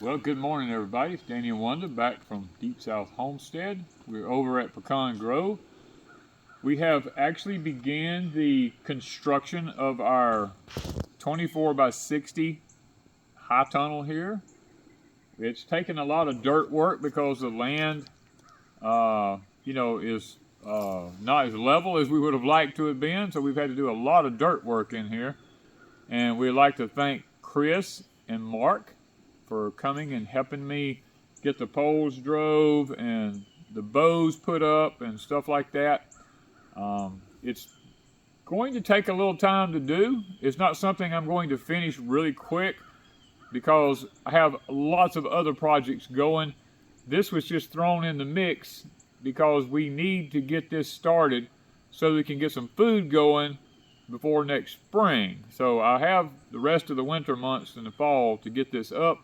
Well, good morning, everybody. It's Danny and Wanda back from Deep South Homestead. We're over at Pecan Grove. We have actually began the construction of our 24 by 60 high tunnel here. It's taken a lot of dirt work because the land, is not as level as we would have liked to have been. So we've had to do a lot of dirt work in here. And we'd like to thank Chris and Mark for coming and helping me get the poles drove and the bows put up and stuff like that. It's going to take a little time to do. It's not something I'm going to finish really quick because I have lots of other projects going. This was just thrown in the mix because we need to get this started so we can get some food going before next spring. So I have the rest of the winter months in the fall to get this up.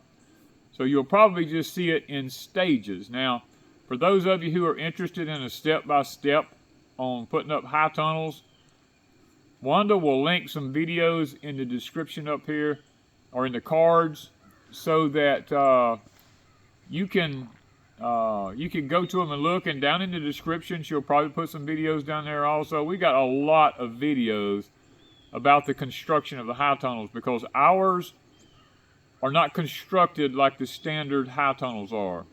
So you'll probably just see it in stages. Now, for those of you who are interested in a step-by-step on putting up high tunnels, Wanda will link some videos in the description up here or in the cards so that you can go to them and look. And down in the description, she'll probably put some videos down there also. We got a lot of videos about the construction of the high tunnels because ours are not constructed like the standard high tunnels are.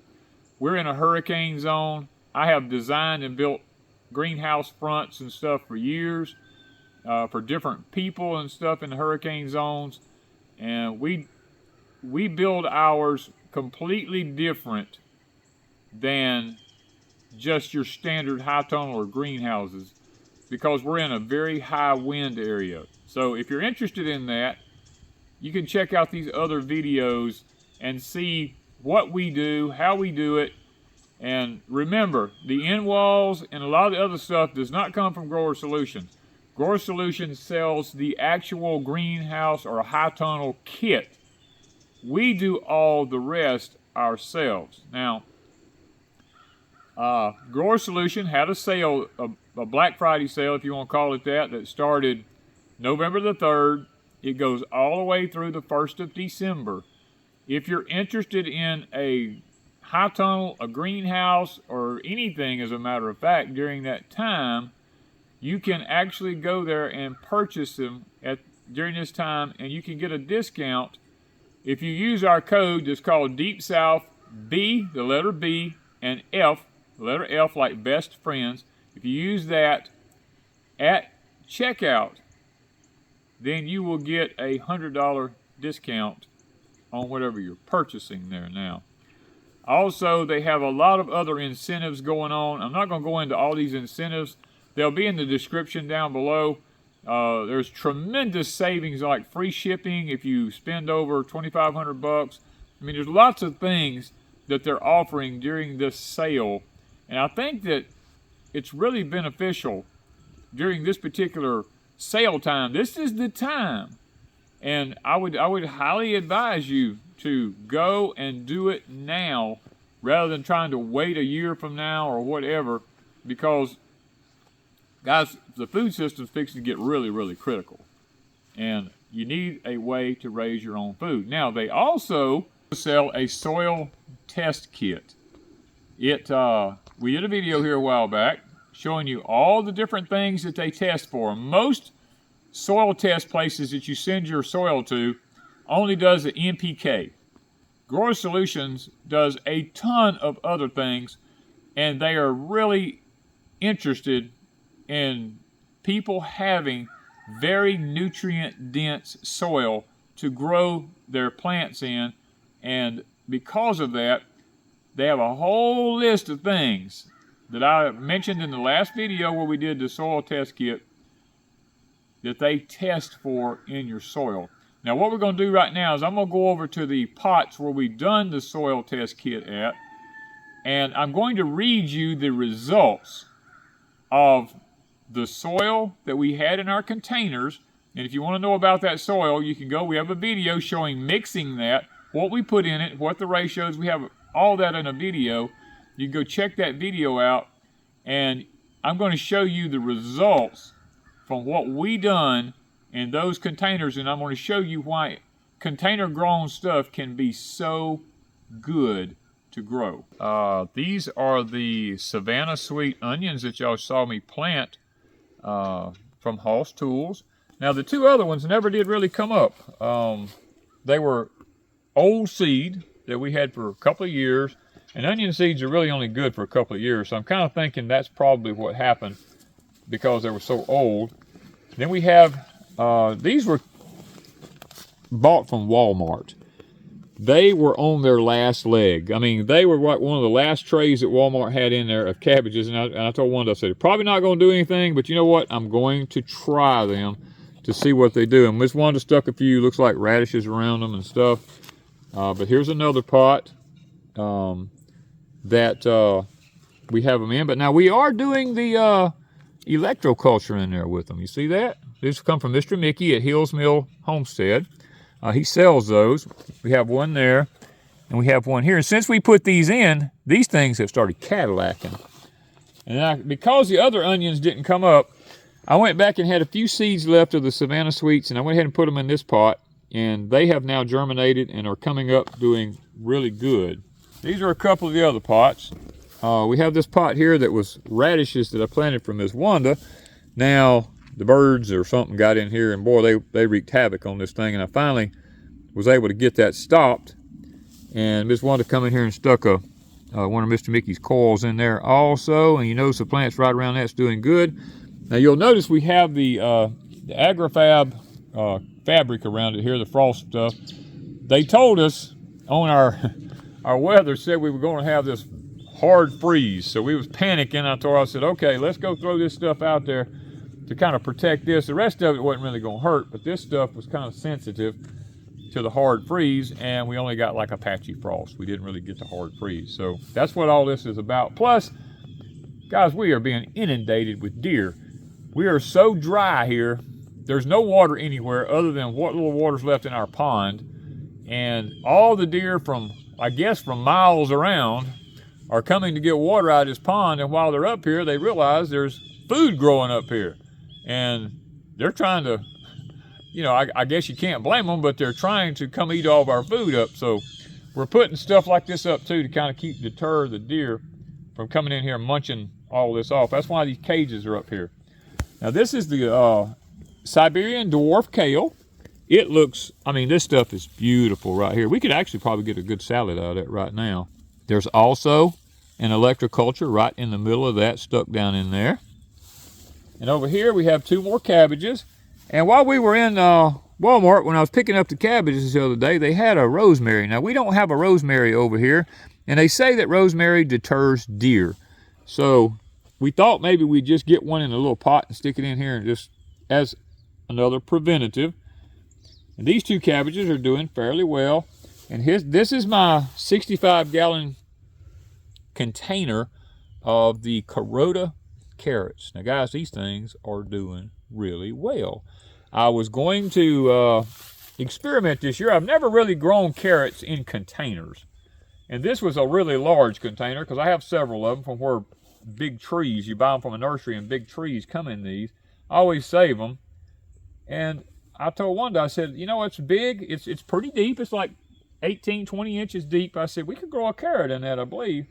We're in a hurricane zone. I have designed and built greenhouse fronts and stuff for years for different people and stuff in the hurricane zones, and we build ours completely different than just your standard high tunnel or greenhouses because we're in a very high wind area. So if you're interested in that, you can check out these other videos and see what we do, how we do it. And remember, the end walls and a lot of the other stuff does not come from Grower Solutions. Grower Solutions sells the actual greenhouse or high tunnel kit. We do all the rest ourselves. Now, Grower Solution had a sale, a Black Friday sale, if you want to call it that started November the 3rd. It goes all the way through the 1st of December. If you're interested in a high tunnel, a greenhouse, or anything as a matter of fact during that time, you can actually go there and purchase them during this time, and you can get a discount if you use our code that's called Deep South B, the letter B, and F, the letter F like best friends. If you use that at checkout, then you will get a $100 discount on whatever you're purchasing there now. Also, they have a lot of other incentives going on. I'm not going to go into all these incentives. They'll be in the description down below. There's tremendous savings like free shipping if you spend over $2,500. I mean, there's lots of things that they're offering during this sale. And I think that it's really beneficial during this particular sale time. This is the time, and I would highly advise you to go and do it now rather than trying to wait a year from now or whatever, because guys, the food system's fixing to get really, really critical, and you need a way to raise your own food. Now, they also sell a soil test kit. We did a video here a while back showing you all the different things that they test for. Most soil test places that you send your soil to only does the NPK. Grower Solutions does a ton of other things, and they are really interested in people having very nutrient-dense soil to grow their plants in, and because of that, they have a whole list of things that I mentioned in the last video where we did the soil test kit that they test for in your soil. Now, what we're going to do right now is I'm going to go over to the pots where we've done the soil test kit at, and I'm going to read you the results of the soil that we had in our containers. And if you want to know about that soil, you can go. We have a video showing mixing that, what we put in it, what the ratios. We have all that in a video. You can go check that video out, and I'm going to show you the results from what we done in those containers, and I'm going to show you why container grown stuff can be so good to grow. These are the Savannah Sweet onions that y'all saw me plant from Hoss Tools. Now the two other ones never did really come up. They were old seed that we had for a couple of years, and onion seeds are really only good for a couple of years, so I'm kind of thinking that's probably what happened because they were so old. Then we have, these were bought from Walmart. They were on their last leg. I mean, they were like one of the last trays that Walmart had in there of cabbages, and I told Wanda, I said, probably not going to do anything, but you know what? I'm going to try them to see what they do. And Miss Wanda stuck a few, looks like radishes around them and stuff. But here's another pot that we have them in. But now we are doing the electroculture in there with them. You see that? These come from Mr. Mickey at Hills Mill Homestead. He sells those. We have one there, and we have one here. And since we put these in, these things have started Cadillacing. And because the other onions didn't come up, I went back and had a few seeds left of the Savannah Sweets, and I went ahead and put them in this pot, and they have now germinated and are coming up doing really good. These are a couple of the other pots. We have this pot here that was radishes that I planted from Miss Wanda. Now, the birds or something got in here, and boy, they wreaked havoc on this thing, and I finally was able to get that stopped. And Miss Wanda come in here and stuck one of Mr. Mickey's coils in there also, and you notice the plants right around that's doing good. Now you'll notice we have the AgriFab fabric around it here, the frost stuff. They told us on our weather said we were going to have this hard freeze, so we was panicking. I said, okay, let's go throw this stuff out there to kind of protect this. The rest of it wasn't really going to hurt, but this stuff was kind of sensitive to the hard freeze, and we only got like a patchy frost. We didn't really get the hard freeze. So that's what all this is about. Plus, guys, we are being inundated with deer. We are so dry here. There's no water anywhere other than what little water's left in our pond. And all the deer from, I guess, from miles around are coming to get water out of this pond. And while they're up here, they realize there's food growing up here. And they're trying to, you know, I guess you can't blame them, but they're trying to come eat all of our food up. So we're putting stuff like this up too to kind of deter the deer from coming in here and munching all this off. That's why these cages are up here. Now this is the Siberian dwarf kale. It looks, I mean, this stuff is beautiful right here. We could actually probably get a good salad out of it right now. There's also an electroculture right in the middle of that, stuck down in there. And over here we have two more cabbages. And while we were in Walmart, when I was picking up the cabbages the other day, they had a rosemary. Now, we don't have a rosemary over here, and they say that rosemary deters deer. So we thought maybe we'd just get one in a little pot and stick it in here and just as another preventative. And these two cabbages are doing fairly well. And this is my 65-gallon container of the Carota carrots. Now, guys, these things are doing really well. I was going to experiment this year. I've never really grown carrots in containers. And this was a really large container because I have several of them from where big trees, you buy them from a nursery and big trees come in these. I always save them. And I told Wanda, I said, you know, it's big. It's pretty deep. It's like 18, 20 inches deep. I said, we could grow a carrot in that, I believe.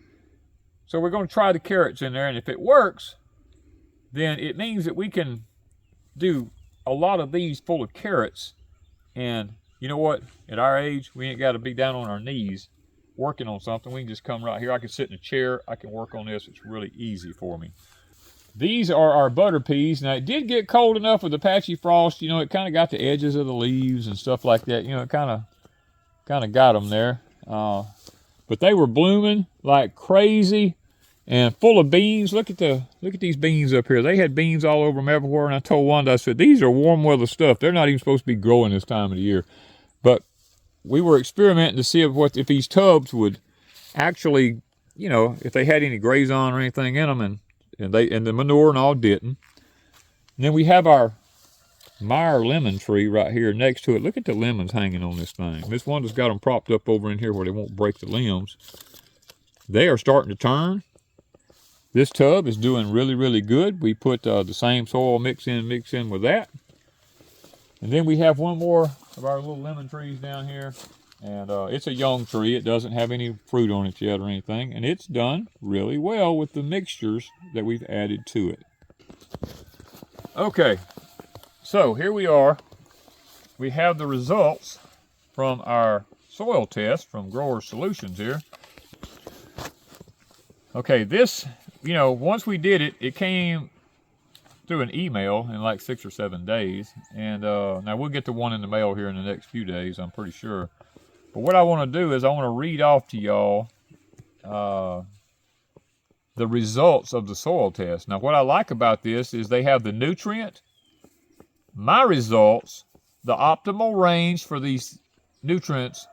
So we're going to try the carrots in there. And if it works, then it means that we can do a lot of these full of carrots. And you know what? At our age, we ain't got to be down on our knees working on something. We can just come right here. I can sit in a chair. I can work on this. It's really easy for me. These are our butter peas. Now, it did get cold enough with the patchy frost. You know, it kind of got the edges of the leaves and stuff like that. You know, it kind of got them there. But they were blooming like crazy and full of beans. Look at these beans up here. They had beans all over them everywhere. And I told Wanda, I said, these are warm weather stuff. They're not even supposed to be growing this time of the year. But we were experimenting to see if these tubs would actually, you know, if they had any grazon or anything in them, and the manure and all didn't. And then we have our Meyer lemon tree right here next to it. Look at the lemons hanging on this thing. Miss Wanda's got them propped up over in here where they won't break the limbs. They are starting to turn. This tub is doing really, really good. We put the same soil mix in with that. And then we have one more of our little lemon trees down here. And it's a young tree. It doesn't have any fruit on it yet or anything. And it's done really well with the mixtures that we've added to it. Okay, so here we are. We have the results from our soil test from Grower Solutions here. Okay, this, you know, once we did it, it came through an email in like 6 or 7 days. And now we'll get the one in the mail here in the next few days, I'm pretty sure. But what I want to do is I want to read off to y'all the results of the soil test. Now, what I like about this is they have the nutrient, my results, the optimal range for these nutrients,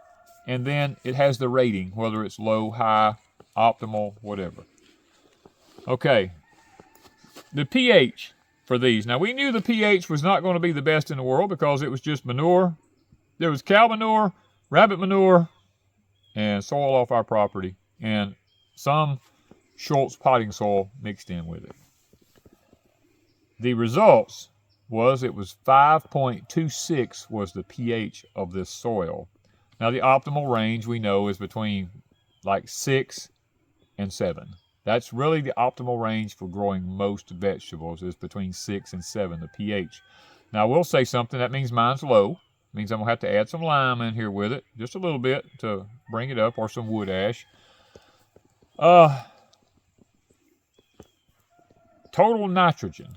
and then it has the rating, whether it's low, high, optimal, whatever. Okay, the pH for these. Now, we knew the pH was not going to be the best in the world because it was just manure. There was cow manure, rabbit manure, and soil off our property, and some Schultz potting soil mixed in with it. The results was it was 5.26 was the pH of this soil. Now the optimal range we know is between like 6 and 7. That's really the optimal range for growing most vegetables, is between 6 and 7, the pH. Now I will say something, that means mine's low. It means I'm gonna have to add some lime in here with it, just a little bit to bring it up, or some wood ash. Total nitrogen.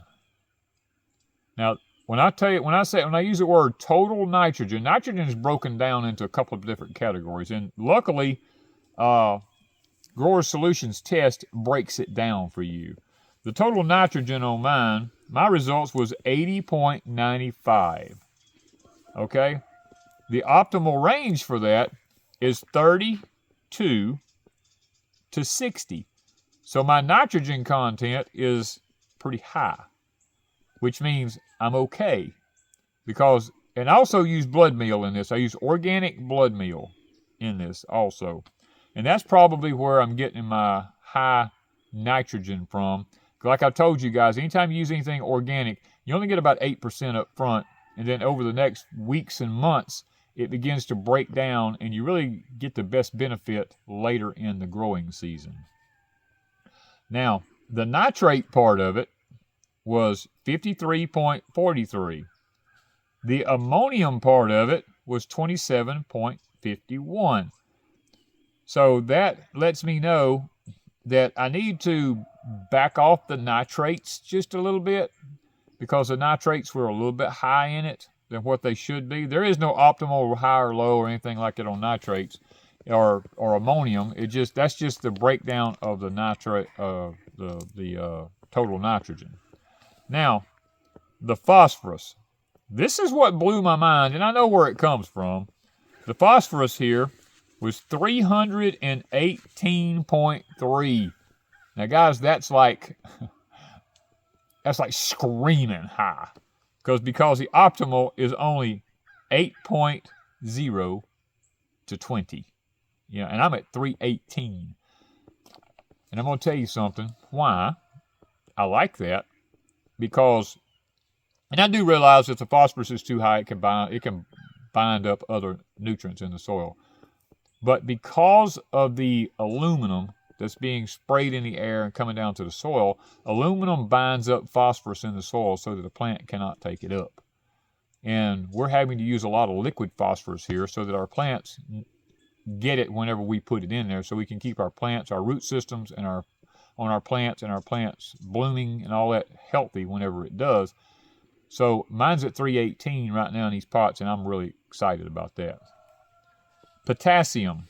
Now, when I use the word total nitrogen, nitrogen is broken down into a couple of different categories, and luckily, Grower Solutions test breaks it down for you. The total nitrogen on mine, my results was 80.95. Okay, the optimal range for that is 32 to 60. So my nitrogen content is pretty high, which means I'm okay. Because, and I also use blood meal in this. I use organic blood meal in this also. And that's probably where I'm getting my high nitrogen from. Like I told you guys, anytime you use anything organic, you only get about 8% up front. And then over the next weeks and months, it begins to break down, and you really get the best benefit later in the growing season. Now, the nitrate part of it was 53.43. The ammonium part of it was 27.51. So that lets me know that I need to back off the nitrates just a little bit, because the nitrates were a little bit high in it than what they should be. There is no optimal high or low or anything like that on nitrates or ammonium. That's just the breakdown of the nitrate, the total nitrogen. Now, the phosphorus. This is what blew my mind, and I know where it comes from. The phosphorus here was 318.3. Now, guys, that's like screaming high, because the optimal is only 8.0 to 20. Yeah, and I'm at 318. And I'm going to tell you something, why I like that, because, and I do realize if the phosphorus is too high, it can bind up other nutrients in the soil. But because of the aluminum that's being sprayed in the air and coming down to the soil, aluminum binds up phosphorus in the soil so that the plant cannot take it up. And we're having to use a lot of liquid phosphorus here so that our plants get it whenever we put it in there, so we can keep our plants, our root systems, and our plants blooming and all that healthy whenever it does. So mine's at 318 right now in these pots, and I'm really excited about that. Potassium.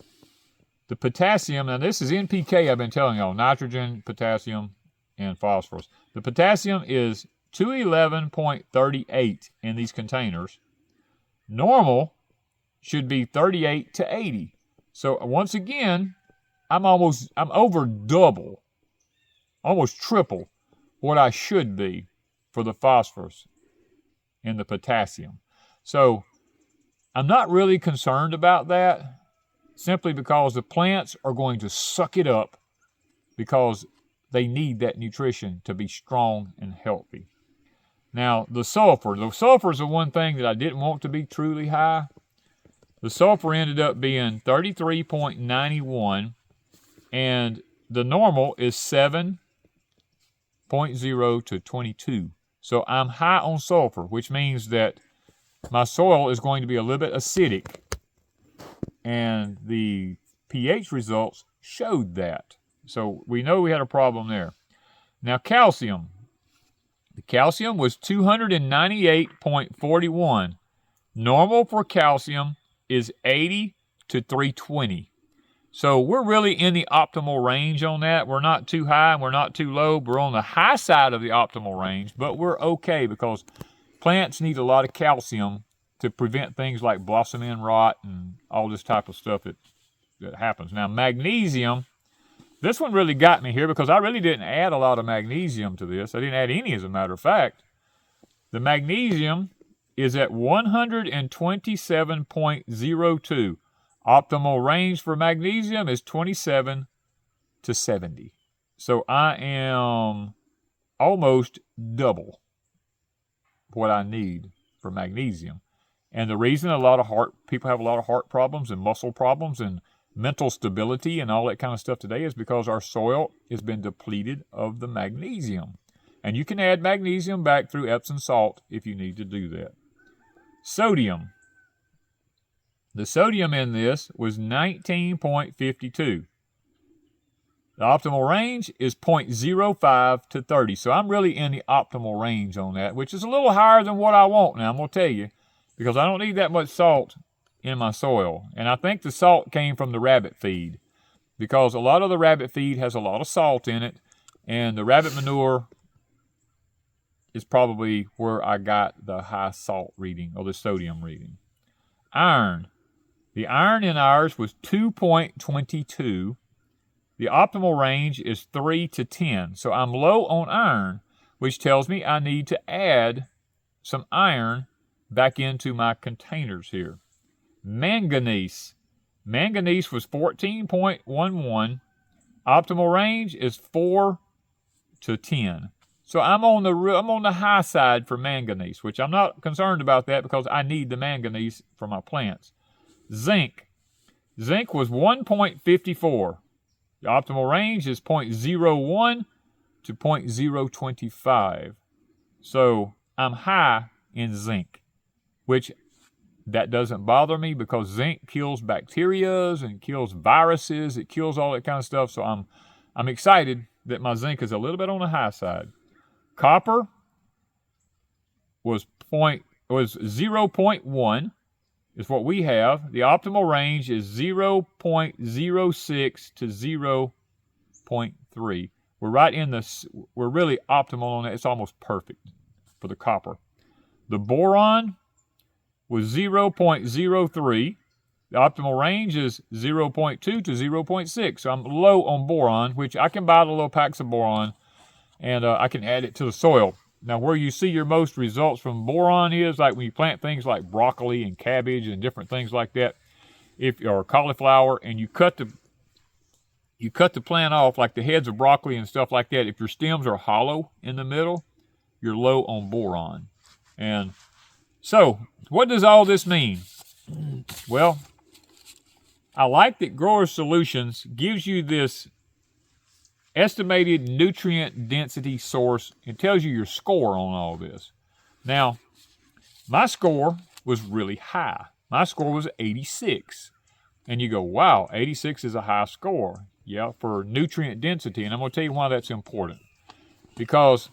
The potassium, now this is NPK, I've been telling y'all, nitrogen, potassium, and phosphorus. The potassium is 211.38 in these containers. Normal should be 38 to 80. So once again, I'm over double, almost triple what I should be for the phosphorus and the potassium. So I'm not really concerned about that, simply because the plants are going to suck it up because they need that nutrition to be strong and healthy. Now, the sulfur is the one thing that I didn't want to be truly high. the sulfur ended up being 33.91, and the normal is 7.0 to 22. So I'm high on sulfur, which means that my soil is going to be a little bit acidic, and the pH results showed that. So we know we had a problem there. Now calcium. The calcium was 298.41. Normal for calcium is 80 to 320. So we're really in the optimal range on that. We're not too high and we're not too low. We're on the high side of the optimal range, but we're okay because plants need a lot of calcium to prevent things like blossom end rot and all this type of stuff that happens. Now magnesium, this one really got me here because I really didn't add a lot of magnesium to this. I didn't add any, as a matter of fact. The magnesium is at 127.02. Optimal range for magnesium is 27 to 70. So I am almost double what I need for magnesium. And the reason people have a lot of heart problems and muscle problems and mental stability and all that kind of stuff today is because our soil has been depleted of the magnesium. And you can add magnesium back through Epsom salt if you need to do that. Sodium. The sodium in this was 19.52. The optimal range is 0.05 to 30. So I'm really in the optimal range on that, which is a little higher than what I want now, I'm going to tell you, because I don't need that much salt in my soil. And I think the salt came from the rabbit feed, because a lot of the rabbit feed has a lot of salt in it, and the rabbit manure is probably where I got the high salt reading, or the sodium reading. Iron. The iron in ours was 2.22. The optimal range is 3 to 10. So I'm low on iron, which tells me I need to add some iron back into my containers here. Manganese. Manganese was 14.11. Optimal range is 4 to 10. So I'm on the high side for manganese, which I'm not concerned about that because I need the manganese for my plants. Zinc. Zinc was 1.54. The optimal range is 0.01 to 0.025. So I'm high in zinc, which that doesn't bother me because zinc kills bacteria and kills viruses. It kills all that kind of stuff. So I'm excited that my zinc is a little bit on the high side. Copper was 0.1 is what we have. The optimal range is 0.06 to 0.3. We're really optimal on that. It's almost perfect for the copper. The boron was 0.03. The optimal range is 0.2 to 0.6. So I'm low on boron, which I can buy the little packs of boron, and I can add it to the soil. Now, where you see your most results from boron is like when you plant things like broccoli and cabbage and different things like that, or cauliflower, and you cut the plant off, like the heads of broccoli and stuff like that. If your stems are hollow in the middle, you're low on boron. And so, what does all this mean? Well, I like that Grower Solutions gives you this estimated nutrient density source. It tells you your score on all this. Now, my score was really high. My score was 86. And you go, wow, 86 is a high score. Yeah, for nutrient density. And I'm going to tell you why that's important. Because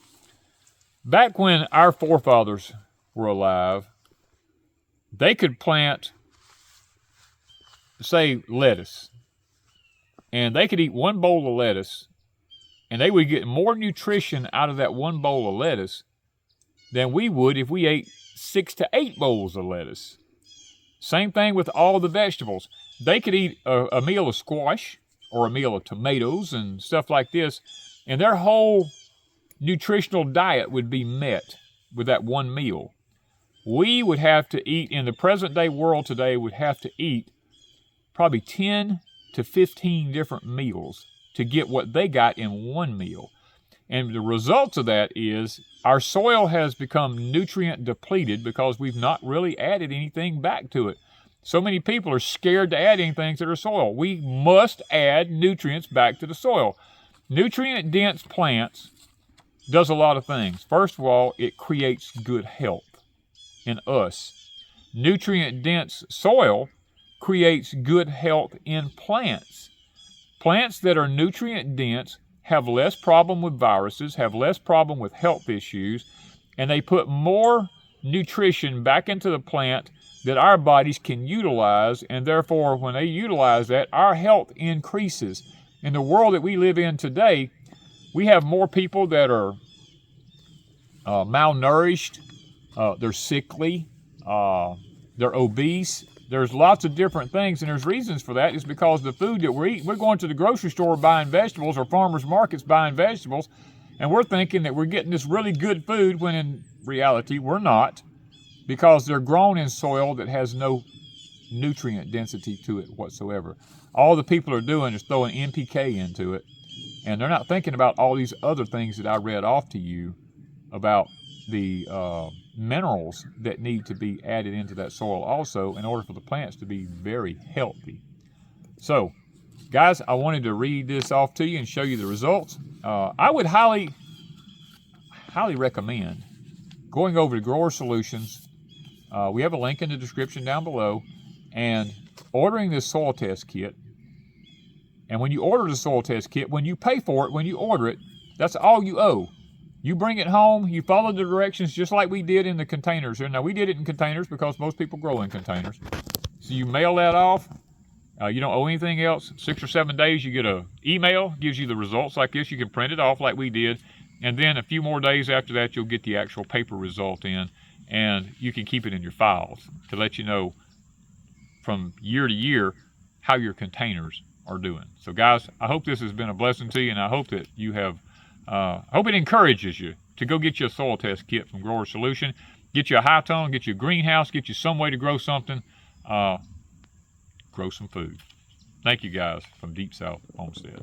back when our forefathers were alive, they could plant, say, lettuce. And they could eat one bowl of lettuce, and they would get more nutrition out of that one bowl of lettuce than we would if we ate 6 to 8 bowls of lettuce. Same thing with all the vegetables. They could eat a meal of squash or a meal of tomatoes and stuff like this, and their whole nutritional diet would be met with that one meal. We would have to eat, in the present day world today, would have to eat probably 10 to 15 different meals to get what they got in one meal. And the results of that is our soil has become nutrient depleted because we've not really added anything back to it. so many people are scared to add anything to their soil. We must add nutrients back to the soil. Nutrient-dense plants does a lot of things. First of all, it creates good health in us. Nutrient-dense soil creates good health in plants. Plants that are nutrient-dense have less problem with viruses, have less problem with health issues, and they put more nutrition back into the plant that our bodies can utilize, and therefore when they utilize that, our health increases. In the world that we live in today, we have more people that are malnourished, they're sickly, they're obese. There's lots of different things, and there's reasons for that. It's because the food that we're eating, we're going to the grocery store buying vegetables or farmers markets buying vegetables, and we're thinking that we're getting this really good food when in reality we're not, because they're grown in soil that has no nutrient density to it whatsoever. All the people are doing is throwing NPK into it, and they're not thinking about all these other things that I read off to you about the minerals that need to be added into that soil also in order for the plants to be very healthy. So, guys, I wanted to read this off to you and show you the results. I would highly recommend going over to Grower Solutions. We have a link in the description down below, and ordering this soil test kit. And when you order the soil test kit, when you pay for it, when you order it, that's all you owe. You bring it home, you follow the directions just like we did in the containers here. Now, we did it in containers because most people grow in containers. So you mail that off. You don't owe anything else. 6 or 7 days, you get an email, gives you the results like this. You can print it off like we did. And then a few more days after that, you'll get the actual paper result in. And you can keep it in your files to let you know from year to year how your containers are doing. So, guys, I hope this has been a blessing to you, and I hope that you have I hope it encourages you to go get you a soil test kit from Grower Solution. Get you a high tone, get you a greenhouse, get you some way to grow something. Grow some food. Thank you, guys, from Deep South Homestead.